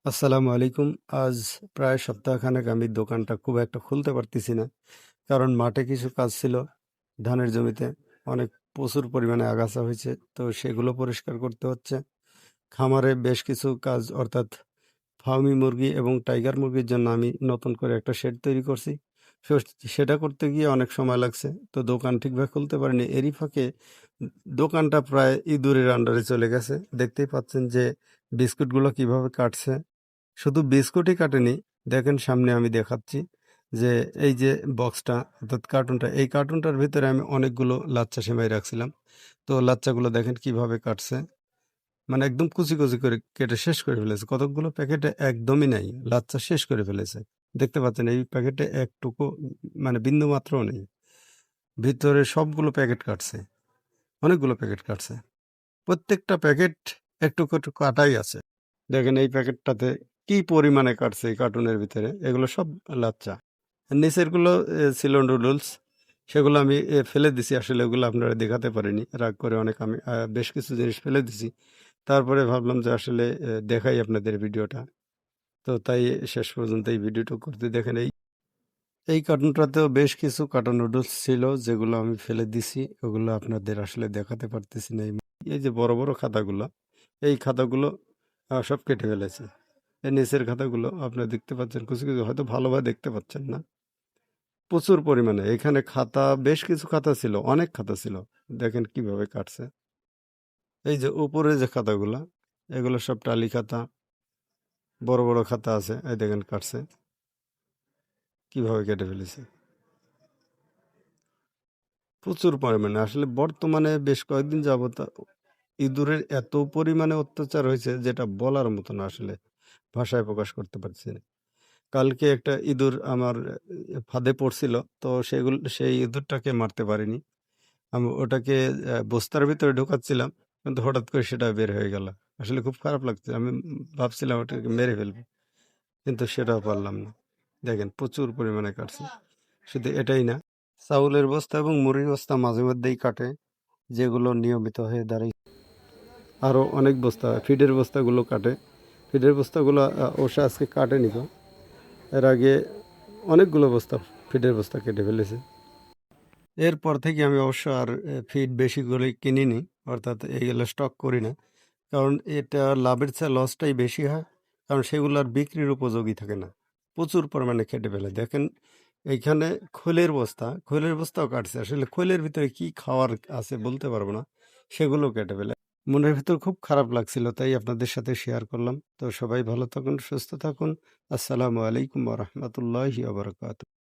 আসসালামু আলাইকুম। আজ প্রায় সপ্তাহখানেক আমি দোকানটা খুব একটা খুলতে পারতেছি না। কারণ মাঠে কিছু কাজ ছিল, ধানের জমিতে অনেক প্রচুর পরিমাণে আগাছা হয়েছে। তো সেগুলো পরিষ্কার করতে হচ্ছে। খামারে বেশ কিছু কাজ অর্থাৎ ফার্মি মুরগি এবং টাইগার মুরগির জন্য আমি নতুন করে একটা শেড তৈরি করছি। সো সেটা করতে গিয়ে অনেক সময় লাগছে। তো দোকান ঠিকভাবে খুলতে পারিনি। এরই ফাঁকে দোকানটা প্রায় ইঁদুরের আন্ডারে চলে গেছে। দেখতেই পাচ্ছেন যে বিস্কুটগুলো কিভাবে কাটছে। শুধু বিস্কুটই কাটেনি, দেখেন সামনে আমি দেখাচ্ছি যে এই যে বক্সটা অর্থাৎ কার্টুনটা, এই কার্টুনটার ভিতরে আমি অনেকগুলো লাচ্ছা সেমাই রাখছিলাম। তো লাচ্চাগুলো দেখেন কিভাবে কাটছে। মানে একদম কুচি, কুচি করে কেটে শেষ করে ফেলেছে। কতকগুলো প্যাকেটে একদমই নাই। লাচ্ছা শেষ করে ফেলেছে। দেখতে পাচ্ছেন এই প্যাকেটে একটুকু মানে বিন্দু মাত্রও নেই। ভিতরে সবগুলো প্যাকেট কাটছে। অনেকগুলো প্যাকেট কাটছে। প্রত্যেকটা প্যাকেট একটু একটু কাটাই আছে। দেখেন এই প্যাকেটটাতে কি পরিমাণে কাটছে এই কার্টুনের ভিতরে। এগুলো সব লাচ্চা। নিচেরগুলো ছিল নুডলস। সেগুলো আমি ফেলে দিছি। আসলে ওগুলো আপনারা দেখাতে পারিনি। রাগ করে অনেক আমি বেশ কিছু জিনিস ফেলে দিছি। তারপরে ভাবলাম যে আসলে দেখাই আপনাদের ভিডিওটা। তো তাই শেষ পর্যন্ত এই ভিডিওটা করতে দেখেন এই কার্টুনটাতেও বেশ কিছু কার্টুন নুডলস ছিল যেগুলো আমি ফেলে দিছি। ওগুলো আপনাদের আসলে দেখাতে পারতেছি না। এই যে বড়, বড় খাতাগুলো, এই খাতাগুলো সব কেটে ফেলেছে। এই নিচের খাতাগুলো আপনারা দেখতে পাচ্ছেন কিছু, কিছু হয়তো ভালোভাবে দেখতে পাচ্ছেন না। প্রচুর পরিমাণে এখানে খাতা বেশ কিছু খাতা ছিল, অনেক খাতা ছিল। দেখেন কিভাবে কাটছে। এই যে উপরে যে খাতাগুলা, এগুলো সব টালি খাতা, বড়, বড় খাতা আছে। এই দেখেন কাটছে। কিভাবে কেটে ফেলেছে। প্রচুর পরিমাণে আসলে বর্তমানে বেশ কয়েকদিন যাবত ইঁদুরের এত পরিমাণে অত্যাচার হয়েছে যেটা বলার মতো না আসলে। ভাষায় প্রকাশ করতে পারছি না। কালকে একটা ইঁদুর আমার ফাঁদে পড়ছিল। তো সেই ইঁদুরটাকে মারতে পারিনি। আমি ওটাকে বস্তার ভিতরে ঢোকাচ্ছিলাম। কিন্তু হঠাৎ করে সেটা বের হয়ে গেল। আসলে খুব খারাপ লাগছে। আমি ভাবছিলাম ওটাকে মেরে ফেলবো। কিন্তু সেটাও পারলাম না। দেখেন প্রচুর পরিমাণে কাটছে। শুধু এটাই না, চাউলের বস্তা এবং মুড়ির বস্তা মাঝে মধ্যেই কাটে, যেগুলো নিয়মিত হয়ে দাঁড়ায়। আরও অনেক বস্তা ফিডের বস্তাগুলো কাটে। ফিডের বস্তাগুলো অবশ্য আজকে কাটেনি গো। এর আগে অনেকগুলো বস্তা ফিডের বস্তা কেটে ফেলেছে। এরপর থেকে আমি অবশ্য আর ফিড বেশি করে কিনিনি, অর্থাৎ এইগুলো স্টক করি না। কারণ এটা লাভের চেয়ে লসটাই বেশি হয়। কারণ সেগুলো আর বিক্রির উপযোগী থাকে না। প্রচুর পরিমাণে কেটে ফেলে। দেখেন এইখানে খৈলের বস্তাও কাটছে। আসলে খৈলের ভিতরে কি খাওয়ার আছে বলতে পারবো না। সেগুলো কেটে ফেলে। মনের ভিতর খুব খারাপ লাগছিল, তাই আপনাদের সাথে শেয়ার করলাম। তো সবাই ভালো থাকুন, সুস্থ থাকুন। আসসালামু আলাইকুম ওয়া রাহমাতুল্লাহি ওয়া বারাকাতুহু।